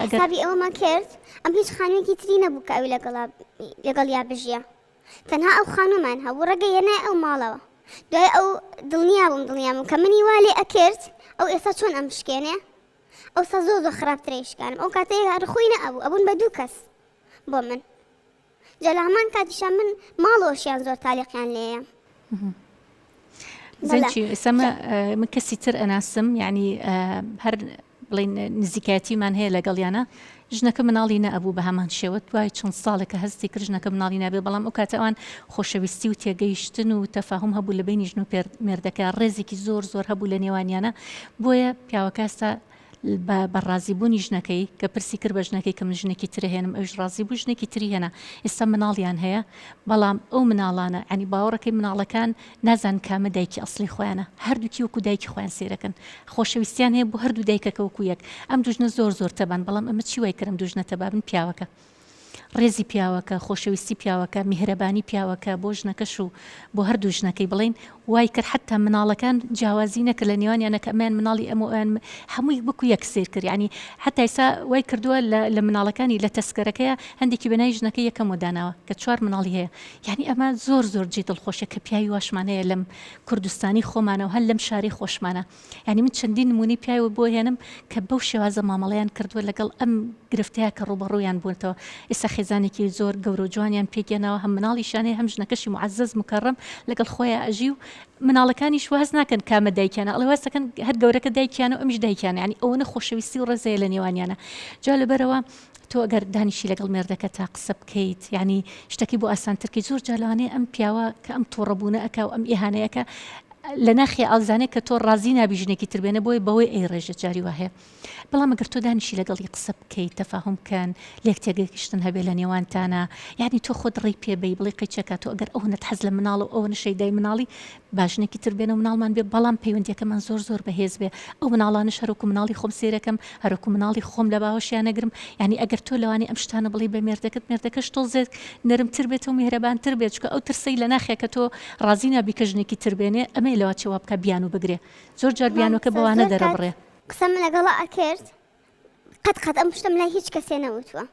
حسابی ئەوەمان کرد ئەم هیچ خانوویەکی تری نەبوو کە ئەوی لەگەڵ یا بژیە تەنها ئەو خانومان هەبوو ڕێگە یەنە ئەو ماڵەوە دوای ئەو دڵنیابووم کە منی والێ ئەکرد ئەو ئێستا چۆن ئەم شکێنێ ئەوسا زۆر خراپترێشکانم ئەو کاتەیە ڕخۆی نەئەبوو ئەبوون بە دوو کەس بۆ من جا لە هەمان کاتیشان من ماڵەوەشیان زۆر تالیقیان لێیە زەنجی ئێستا من کەسی تر ئەناسم یعنی هەر بڵین نزیکایەتیمان هەیە لەگەڵیانە ژنەکە مناڵی نەبوو بە هەمان شێوە دوای چەند ساڵێکە هەستی کرد ژنەکە مناڵی نابێ بەڵام ئەو کاتەوان خۆشەویستی و تێگەیشتن و تەفاهم هەبوو لە بینی ژن و مێردەکە ڕێزێکی زۆر هەبوو لە نێوانیانە بۆیە پیاوەکە ئێستا بە ڕازیبوونی ژنەکەی کە پرسی کرد بە ژنەکەی کە من ژنێکی تر هێنم ئەوش ڕازی بوو ژنێکی تری هێنا ئێستا مناڵیان هەیە بەڵام ئەو مناڵانە ینی باوەڕەکەی مناڵەکان نازان کامە دایکی ئەسڵی خۆیانە هەردووکی وەکو دایکی خۆیان سێرەکەن خۆشەویستیان هەیە بۆ هەردوو دایکەکە وەکو یەک ئەم دوژنە زۆر تەبان بەڵام ئەمە چی وای کردم دوژنە تەبابن پیاوەکە ڕێزی پیاوەکە خۆشەویستی پیاوەکە میهرەبانی پیاوەکە بۆ ژنەکەش و بۆ هەردوو ژنەکەی بڵین وای کرد حتا مناڵەکان جیاوازی نەکرد لە نێوانیانە کە ئەمان مناڵی ئەمەوان هەمووی بکو یەکسێر کرد ینی حتا ئێستا وای کردووە لە مناڵەکانی لە تەسکەرەکەیە هەندێکی بەنای ژنەکە یەکەم وەداناوە کە 4 مناڵی هەیە یعنی ئەمە زۆر جێ دڵخۆشە کە پیاوی واشمان هەیە لەم کوردستانی خۆمانەوە هەر لەم شاری خۆشمانە ینی من چەندین نمونی پیاوە بۆ هێنم کە بەو شێوازە مامەڵەیان کردووە لەگەڵ ئەم گرفتەیە کە ڕوبەڕوویان بوونەوە ئێستا خێزانێکی زۆر گەورە و جوانیان پێگەنەوە هەم مناڵیشانەیە هەم ژنەکەشی معزز مکەڕم لەگەڵ خۆیان ئەژی و مناڵەکانی شواز ناکەن کامە دایکیانە ئەڵێ وەستەکەن هەر گەورەکە دایکیانە و ئەمیش دایکیانە ینی ئەوەنە خۆشەویستی و ڕێزەیە لە نێوانیانە جا لەبەرەوە تۆ ئەگەر دانیشی لەگەڵ مێردەکە تا قسە بکەیت ینی شتێکی بۆ ئاسانترکەی زۆر جالانەیە ئەم پیاوە کە ئەم تۆڕەبوونە ئەکا و ئەم ئیهانەیەکە لە ناخی ئازانێت کە تۆ ڕازی نابی ژنێکی تربێنە بۆی ئەی ڕێژە جاری وهەیە بەڵام ئەگەر تۆ دانیشی لەگەڵی قسە بکەیت تەفاهم بکەن لێک تێگەیشتن هەبێ لە نێوانتانە یعنی تۆ خۆت ڕێی پێبەی بڵێ قەیچەکە تۆ ئەگەر ئەوەت حەز لە مناڵ و ئەوە نشەیدای مناڵی باشنێکی تربێنە و مناڵمان بێ بەڵام پەیوەندیەکەمان زۆر بەهێز بێ ئەو مناڵانش هەروکو مناڵی خۆم سێرەکەم هەروکو مناڵی خۆم لە باوەشیان نەگرم ینی ئەگەر تۆ لەوانی ئەم شتانە بڵی بە مێردەکەش تۆزێت نەرمتر بێت و میهرەبانتر بێت چکە ئەو ترسەی لە ناخێ کە تۆ ڕازی نابی کە ژنێکی تربێنێ ئەمە لەوە چێوە بکە بیان و بگرێ زۆر جار بیانەکە بەوانە دەرەبڕێ قسەم لەگەڵا ئەکرد قەت ئەم شتم لای هیچ کەسێ نەوتووە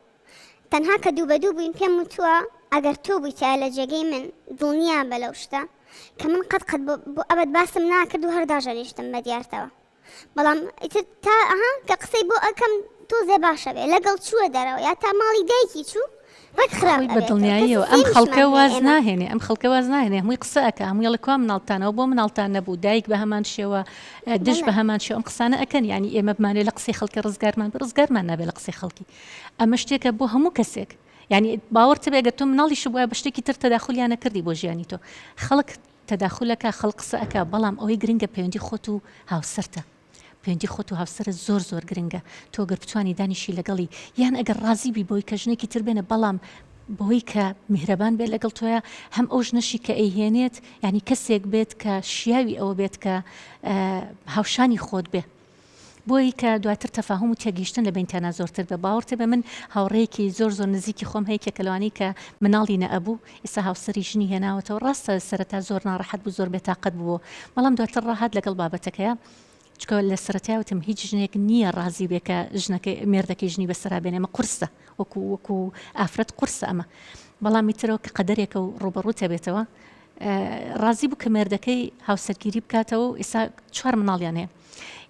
تەنها کە دوو بە دوو بووین پێم وتووە ئەگەر تۆ بوویتە لە جێگەی من دڵنیا بە لەو شتە کە من قەت بۆ ئەبەت باسم ناکرد و هەرداژەریشتم بە دیارتەوە بەڵام تا ئەها کە قسەی بۆ ئەەکەم تۆزێ باشە بێ لەگەڵ چووە دەرەوە یا تا ماڵی دایکی چوو بە دڵنیاییەوە ئەم خەڵکە واز ناهێنێ ئەم خەڵکە واز ناهێنێ هەمووی قسەکە هەمووی لە کوام مناڵتانەوە بۆ مناڵتان نەبوو دایک بە هەمان شێوە دش بە هەمان شێوە ئەم قسانە ئەکەن ینی ئێمە بمانێ لە قسەی خەڵکی ڕزگارمان نابێ لە قسەی خەڵکی ئەمە شتێکە بۆ هەموو کەسێک ینی باوەڕتە بێگە تۆ مناڵیش بووە بە شتێکی تر تەداخلیانە کردی بۆ ژیانی تۆ خەڵک تەداخلەکە خەڵق قسەکە بەڵام ئەوەی گرنگە پەیوەندی خۆت و هاوسەرتە پەیوەندی خۆت و هاوسەرت زۆر گرنگە تۆ گەر بتوانی دانیشی لەگەڵی یان ئەگەر ڕازی بی بۆی کە ژنێکی تر بێنە بەڵام بۆی کە میهرەبان بێت لەگەڵ تۆیە هەم ئەو ژنەشی کە ئەیهێنێت ینی کەسێک بێت کە شیاوی ئەوە بێت کە هاوشانی خۆت بێ بۆی کە دواتر تەفاهم و تێگەیشتن لە بینتانە زۆرتر بە باوەڕتە بە من هاوڕێیەکی زۆر نزیکی خۆم هەیە کەلوانی کە مناڵی نەبوو ئێستا هاوسەری ژنی هێناوەتەوە ڕاستە سەرەتا زۆر ناڕەحەت بوو زۆر بێتاقەت بووە بەڵام دواتر ڕاحەت لەگەڵ بابەتەکەیە چکە لە سەرەتایوتم هیچ ژنێک نییە ڕازی بێ کە ژنەکەی مێردەکەی ژنی بەسەرا بێنێ ئەمە قورسە وەکو ئافرەت قورسە ئەمە بەڵامی ترەوە کە قەدەرێکە و ڕوبەڕوو تەبێتەوە ڕازی بوو کە مێردەکەی هاوسەرگیری بکاتەوە و ئێستا 4 مناڵیان هەیە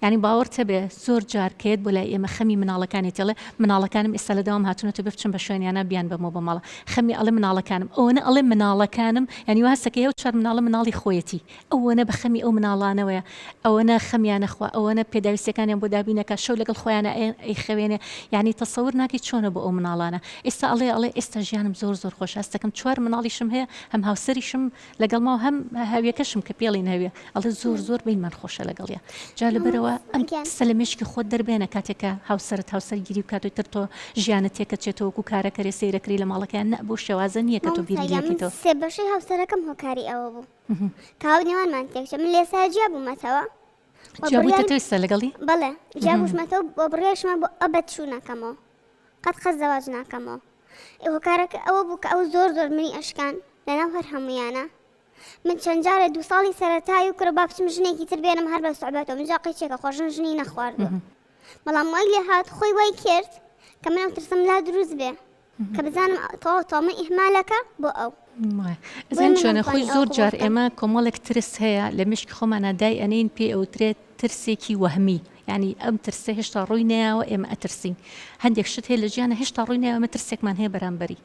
ینی باوەڕتە بێ زۆر جارکێت بۆ لای ئێمە خەمی مناڵەکانی تێڵێ مناڵەکانم ئێستا لەداوام هاتوونەتە بچم بە شوێنیانە بیان بەمەوە بە ماڵە خەمی ئەڵێ مناڵەکانم ئەوەنە ئەڵێ مناڵەکانم ینی واسەکە ئەو 4 مناڵی خۆیەتی ئەوەنە بە خەمی ئەو مناڵانەوەیە ئەوەنە خەمیانەخوا ئەوەنە پێداویستەکانیان بۆ دابینەکە شەو لەگەڵ خۆیانە ئەی خەوێنێ ینی تەسەور ناکەی چۆنە بۆ ئەو مناڵانە ئێستا ئەڵێ ئێستا ژیانم زۆر خۆش ئەستەکەم 4 مناڵیشم هەیە هەم هاوسەریشم لەگەڵ ما و هەم هاویەکەشم کە پێڵین هەوێ ئەڵێ زۆر بینمان خۆشە لەگەڵیە جا لەبەرەوە لە مشکی خۆت دەربێنە کاتێکە هاوسەر گیری بکاتوی تر تۆ ژیانت تێکە چێتەوە و کارەکەرێ سەیرەکەی لە ماڵەکەیان نە بۆ شێوازە نییە کە تۆ بیریەکەیتەوە سێ بەشەی هاوسەرەکەم هۆکاری ئەوە بوو کاو نێوانمان تێکچە من لێساجیا بوومەتەوە جابوویتە تویستە لەگەڵی بەڵێ جابووشمەتەوە بۆ بڕێشمە بۆ ئەبەت چوو ناکەمەوە قەت خەز زەواج ناکەمەوە هۆکارەکە ئەوە بوو کە ئەو زۆر منی ئەشکان لەناو هەر هەمویانە من چەند جارە 2 ساڵی سەرەتایی و کرد با بچم ژنێکی تر بێنم هەر بە سوعبەتەوە من جا قەیچێکە خۆشن ژنی نەخواردووە بەڵام وای لێ هات خۆی وای کرد کە من ئەو ترسم لا دروست بێ کە بزانم تۆ من ئیهمالەکە بۆ ئەو زين شلون خوي زور جار إما كمالك ترس هيا لمش خمنا داي أنين بي أو تريد ترسيكي وهمي يعني أم ترسي هشتا روينا وإما أترسي هنديك شت هي لجيانا هشتا روينا وما ترسيك من هي برامبري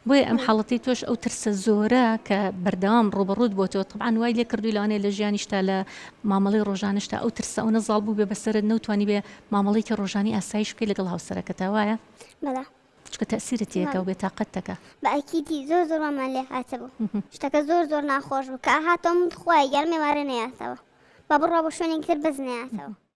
بوي أم حالتي توش أو ترس الزورة كبردام روبرود بوتو طبعا وايد يكردو لاني لجيان اشتا مامالي روجان اشتا أو ترس أو نزالبو ببسر النوتواني بي مامالي روجاني أسايش كي لقلها وسركتا وايا بلا شكو تأثيرتي و بطاقتك بەئەکیدی زۆر زۆرمان لێ هاتەبوو شتەکە زۆر ناخۆش بوو کە هاتۆم خۆی گەرمێ وارە نەیاتەوە با بڕوا بۆ شوێنێکی تر بەز نەیاتەوە